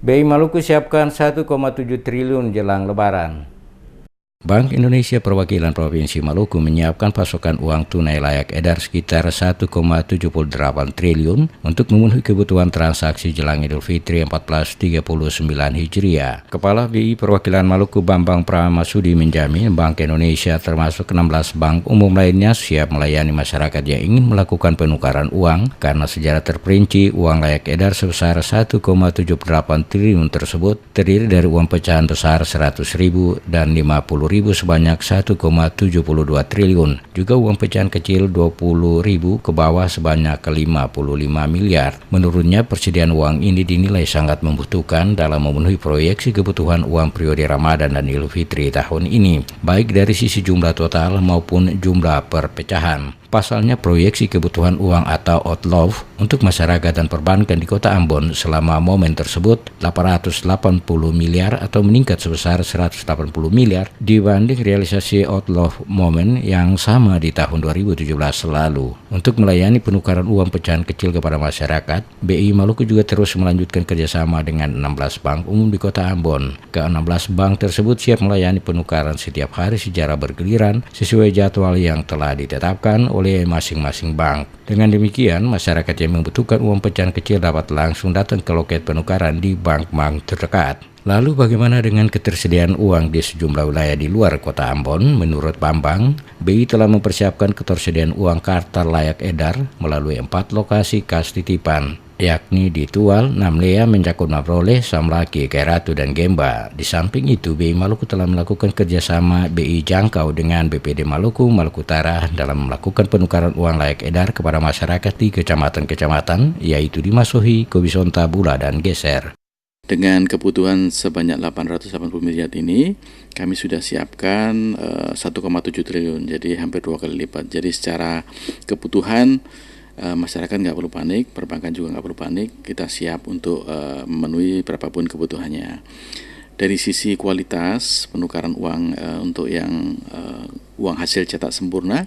BI Maluku siapkan 1,7 triliun jelang Lebaran. Bank Indonesia Perwakilan Provinsi Maluku menyiapkan pasokan uang tunai layak edar sekitar 1,78 triliun untuk memenuhi kebutuhan transaksi jelang Idul Fitri 1439 Hijriah. Kepala BI Perwakilan Maluku Bambang Pramasudi menjamin Bank Indonesia termasuk 16 bank umum lainnya siap melayani masyarakat yang ingin melakukan penukaran uang karena secara terperinci uang layak edar sebesar 1,78 triliun tersebut terdiri dari uang pecahan besar 100.000 dan 50.000 sebanyak 1,72 triliun. Juga uang pecahan kecil 20.000 ke bawah sebanyak 55 miliar. Menurutnya persediaan uang ini dinilai sangat membutuhkan dalam memenuhi proyeksi kebutuhan uang periode Ramadan dan Idul Fitri tahun ini, baik dari sisi jumlah total maupun jumlah perpecahan. Pasalnya proyeksi kebutuhan uang atau outflow untuk masyarakat dan perbankan di Kota Ambon selama momen tersebut 880 miliar atau meningkat sebesar 180 miliar dibanding realisasi outflow momen yang sama di tahun 2017 lalu. Untuk melayani penukaran uang pecahan kecil kepada masyarakat, BI Maluku juga terus melanjutkan kerjasama dengan 16 bank umum di Kota Ambon. Ke-16 bank tersebut siap melayani penukaran setiap hari secara bergiliran sesuai jadwal yang telah ditetapkan oleh masing-masing bank. Dengan demikian, masyarakat yang membutuhkan uang pecahan kecil dapat langsung datang ke loket penukaran di bank-bank terdekat. Lalu bagaimana dengan ketersediaan uang di sejumlah wilayah di luar Kota Ambon? Menurut Bambang, BI telah mempersiapkan ketersediaan uang kartal layak edar melalui 4 lokasi kas titipan, yakni di Tual, Namlea, Mencakup Mabroleh, Samlaki, Kairatu, dan Gemba. Di samping itu, BI Maluku telah melakukan kerjasama BI Jangkau dengan BPD Maluku, Maluku Utara dalam melakukan penukaran uang layak edar kepada masyarakat di kecamatan-kecamatan, yaitu di Masohi, Kobisonta, Bula, dan Geser. Dengan kebutuhan sebanyak 880 miliar ini, kami sudah siapkan 1,7 triliun, jadi hampir 2 kali lipat. Jadi secara kebutuhan, masyarakat nggak perlu panik, perbankan juga nggak perlu panik, kita siap untuk memenuhi berapapun kebutuhannya. Dari sisi kualitas penukaran uang untuk yang uang hasil cetak sempurna,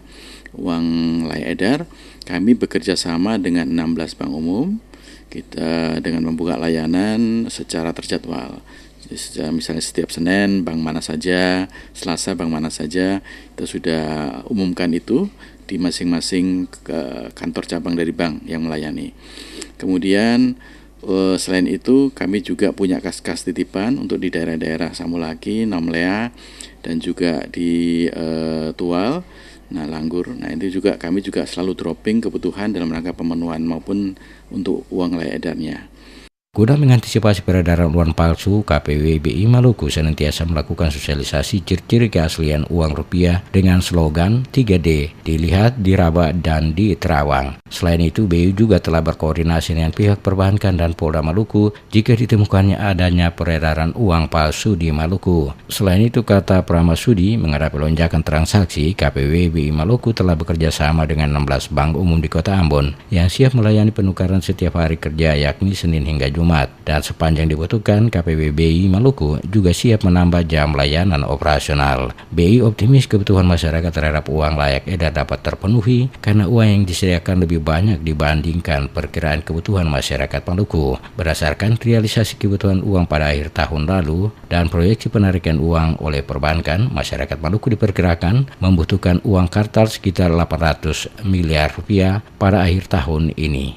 uang layak edar, kami bekerja sama dengan 16 bank umum. Kita dengan membuka layanan secara terjadwal. Misalnya setiap Senin bank mana saja, Selasa bank mana saja, kita sudah umumkan itu di masing-masing kantor cabang dari bank yang melayani. Kemudian selain itu kami juga punya kas-kas titipan untuk di daerah-daerah Samulaki, Namlea, dan juga di Tual, Langgur. Nah, itu juga kami juga selalu dropping kebutuhan dalam rangka pemenuhan maupun untuk uang layak edarnya. Guna mengantisipasi peredaran uang palsu, KPW BI Maluku senantiasa melakukan sosialisasi ciri-ciri keaslian uang rupiah dengan slogan 3D, dilihat, diraba, dan diterawang. Selain itu, BI juga telah berkoordinasi dengan pihak perbankan dan Polda Maluku jika ditemukannya adanya peredaran uang palsu di Maluku. Selain itu, kata Pramasudi, menghadapi lonjakan transaksi, KPW BI Maluku telah bekerja sama dengan 16 bank umum di Kota Ambon yang siap melayani penukaran setiap hari kerja, yakni Senin hingga Jumat. Dan sepanjang dibutuhkan, KPW BI Maluku juga siap menambah jam layanan operasional. BI optimis kebutuhan masyarakat terhadap uang layak edar dapat terpenuhi karena uang yang disediakan lebih banyak dibandingkan perkiraan kebutuhan masyarakat Maluku. Berdasarkan realisasi kebutuhan uang pada akhir tahun lalu dan proyeksi penarikan uang oleh perbankan, masyarakat Maluku diperkirakan membutuhkan uang kartal sekitar 800 miliar rupiah pada akhir tahun ini.